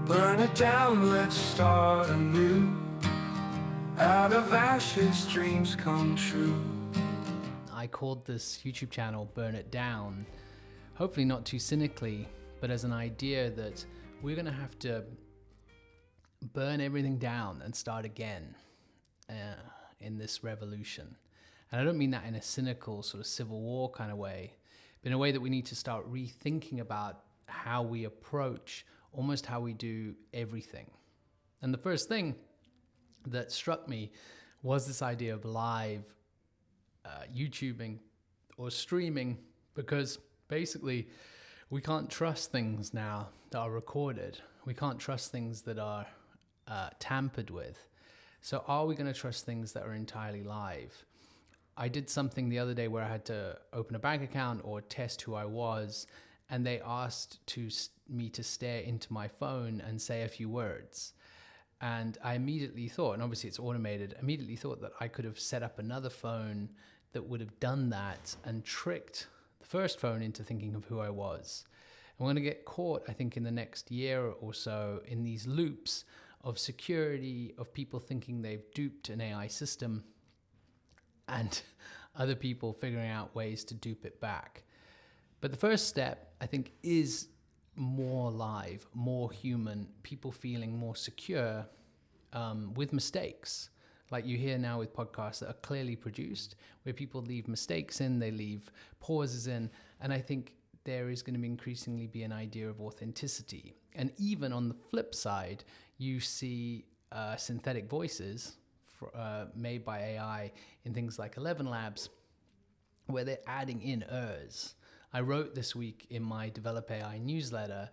Burn it down, let's start anew. Out of ashes, dreams come true. I called this YouTube channel Burn It Down, hopefully not too cynically, but as an idea that we're going to have to burn everything down and start again in this revolution. And I don't mean that in a cynical sort of civil war kind of way, but in a way that we need to start rethinking about how we approach almost how we do everything. And the first thing that struck me was this idea of live YouTubing or streaming, because basically we can't trust things now that are recorded. We can't trust things that are tampered with. So are we going to trust things that are entirely live? I did something the other day where I had to open a bank account or test who I was, and they asked me to stare into my phone and say a few words. And I immediately thought, and obviously it's automated, immediately thought that I could have set up another phone that would have done that and tricked the first phone into thinking of who I was. And we're going to get caught, I think, in the next year or so in these loops of security, of people thinking they've duped an AI system and other people figuring out ways to dupe it back. But the first step, I think, is more live, more human, people feeling more secure with mistakes. Like you hear now with podcasts that are clearly produced, where people leave mistakes in, they leave pauses in. And I think there is going to increasingly be an idea of authenticity. And even on the flip side, you see synthetic voices made by AI in things like 11 Labs, where they're adding in ers. I wrote this week in my Develop AI newsletter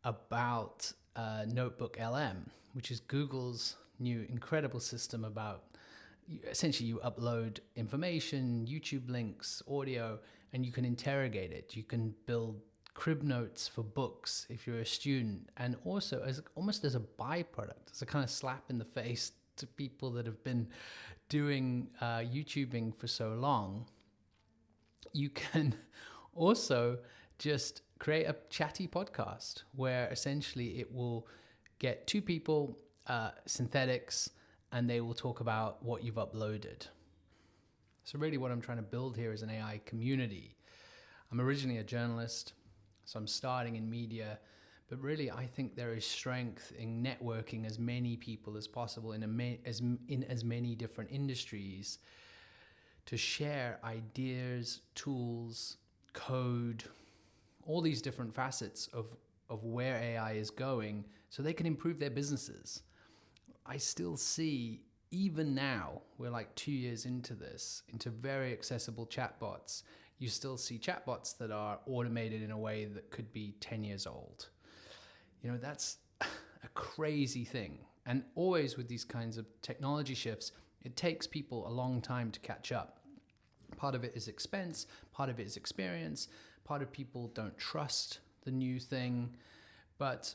about Notebook LM, which is Google's new incredible system about essentially you upload information, YouTube links, audio, and you can interrogate it. You can build crib notes for books if you're a student, and also as almost as a byproduct, as a kind of slap in the face to people that have been doing YouTubing for so long, you can also just create a chatty podcast where essentially it will get two people, synthetics, and they will talk about what you've uploaded. So really what I'm trying to build here is an AI community. I'm originally a journalist, so I'm starting in media, but really I think there is strength in networking as many people as possible in as many different industries to share ideas, tools, code, all these different facets of where AI is going so they can improve their businesses. I still see, even now, we're like 2 years into this, into very accessible chatbots, you still see chatbots that are automated in a way that could be 10 years old. You know, that's a crazy thing. And always with these kinds of technology shifts, it takes people a long time to catch up. Part of it is expense, part of it is experience, part of people don't trust the new thing. But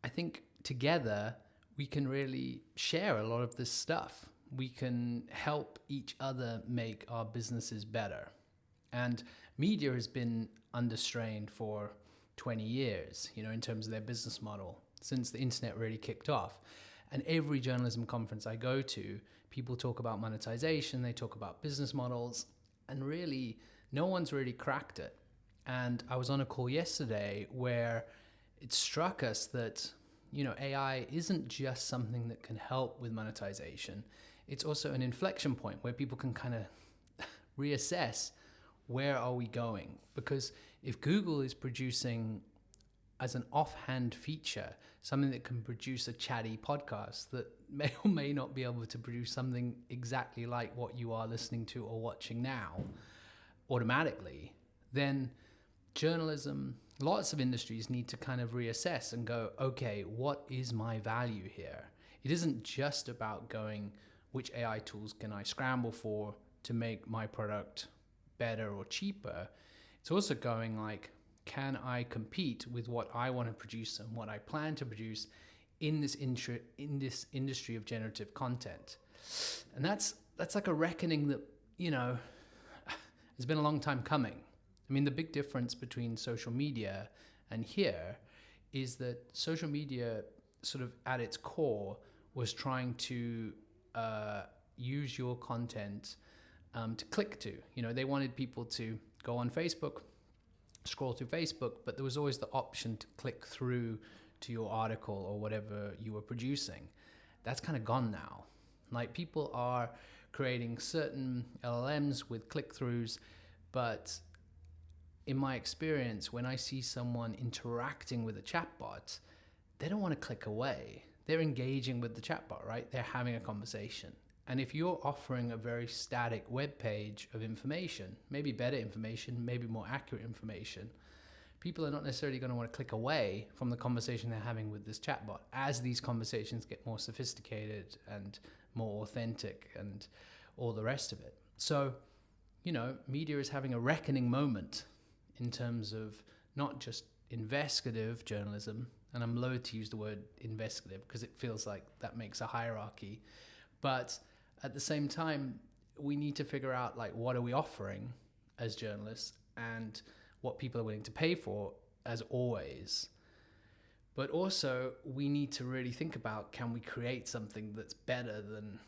I think together we can really share a lot of this stuff. We can help each other make our businesses better. And media has been under strain for 20 years, you know, in terms of their business model, since the internet really kicked off. And every journalism conference I go to, people talk about monetization, they talk about business models, and really no one's really cracked it. And I was on a call yesterday where it struck us that, you know, AI isn't just something that can help with monetization. It's also an inflection point where people can kind of reassess, where are we going? Because if Google is producing as an offhand feature, something that can produce a chatty podcast that may or may not be able to produce something exactly like what you are listening to or watching now automatically, then journalism, lots of industries need to kind of reassess and go, okay, what is my value here? It isn't just about going, which AI tools can I scramble for to make my product better or cheaper? It's also going like, can I compete with what I want to produce and what I plan to produce in this industry of generative content? And that's like a reckoning that, you know, has been a long time coming. I mean, the big difference between social media and here is that social media sort of at its core was trying to use your content to click to. You know, they wanted people to go on Facebook, scroll through Facebook, but there was always the option to click through to your article or whatever you were producing. That's kind of gone now. Like, people are creating certain LLMs with click-throughs, but in my experience, when I see someone interacting with a chatbot, they don't want to click away. They're engaging with the chatbot, right? They're having a conversation. And if you're offering a very static web page of information, maybe better information, maybe more accurate information, people are not necessarily going to want to click away from the conversation they're having with this chatbot as these conversations get more sophisticated and more authentic and all the rest of it. So, you know, media is having a reckoning moment in terms of not just investigative journalism, and I'm loath to use the word investigative because it feels like that makes a hierarchy, but at the same time, we need to figure out, like, what are we offering as journalists and what people are willing to pay for, as always. But also, we need to really think about, can we create something that's better than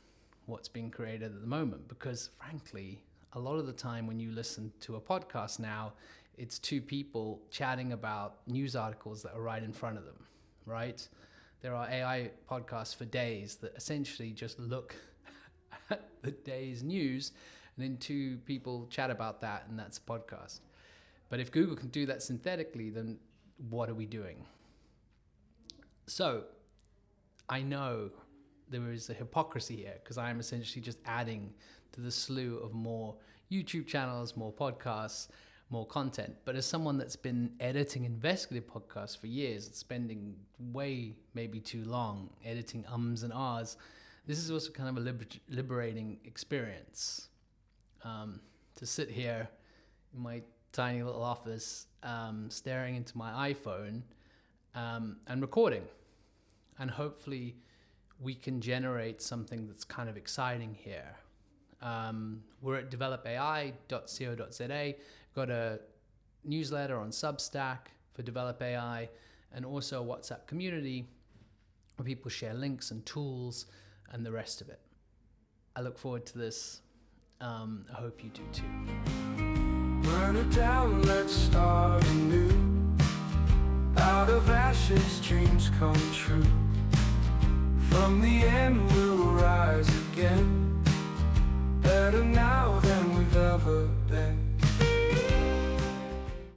what's being created at the moment? Because frankly, a lot of the time when you listen to a podcast now, it's two people chatting about news articles that are right in front of them, right? There are AI podcasts for days that essentially just look at the day's news, and then two people chat about that, and that's a podcast. But if Google can do that synthetically, then what are we doing? So I know there is a hypocrisy here, because I am essentially just adding to the slew of more YouTube channels, more podcasts, more content. But as someone that's been editing investigative podcasts for years, spending way, maybe too long editing ums and ahs, this is also kind of a liberating experience. To sit here in my tiny little office, staring into my iPhone and recording. And hopefully we can generate something that's kind of exciting here. We're at developai.co.za, got a newsletter on Substack for Develop AI, and also a WhatsApp community where people share links and tools and the rest of it. I look forward to this. I hope you do too. Burn it down, let's start anew. Out of ashes, dreams come true. From the end we'll rise again.